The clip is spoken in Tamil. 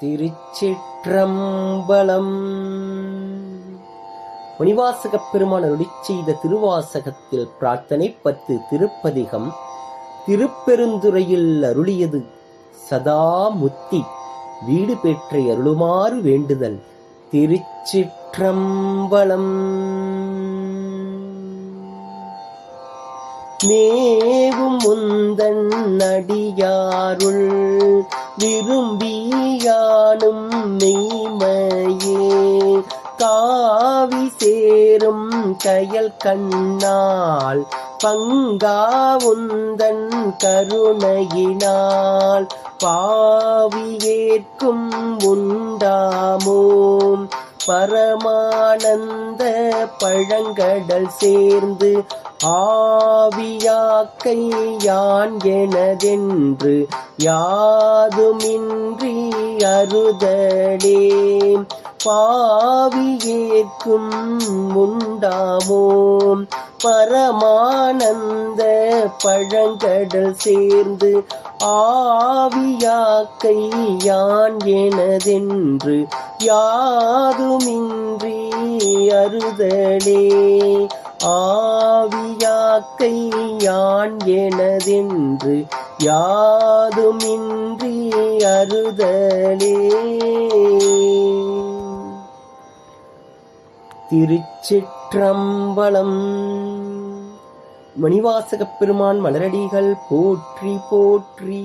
திருச்சிற்றம்பலம். மணிவாசகப் பெருமான் அருளிச் செய்த திருவாசகத்தில் பிரார்த்தனை 10 திருப்பதிகம். திருப்பெருந்துறையில் அருளியது சதா முத்தி வீடு பெற்றை அருளுமாறு வேண்டுதல். திருச்சிற்றம்பலம். மேவும் முந்தன் அடியாருள் விரும்பியானும் மெய்மையே காவி சேரும் கயல் கண்ணால் பங்கா உந்தன் கருணையினால் பாவியேற்கும் உண்டாமோம் பரமானந்த பழங்கடல் சேர்ந்து ஆவியாக்கை யான் எனதென்று யாதுமின்றி அறுதலே பாவியேற்கும் உண்டாமோம் பரமானந்த பழங்கடல் சேர்ந்து ஆவியாக்கை யான் எனதென்று யாதுமின்றி அறுதலே ஆவியாக்கை யான் எனதென்று யாதுமின்றி அறுதலே. திருச்சிற்றம்பலம். மணிவாசகப் பெருமான் மலரடிகள் போற்றி போற்றி.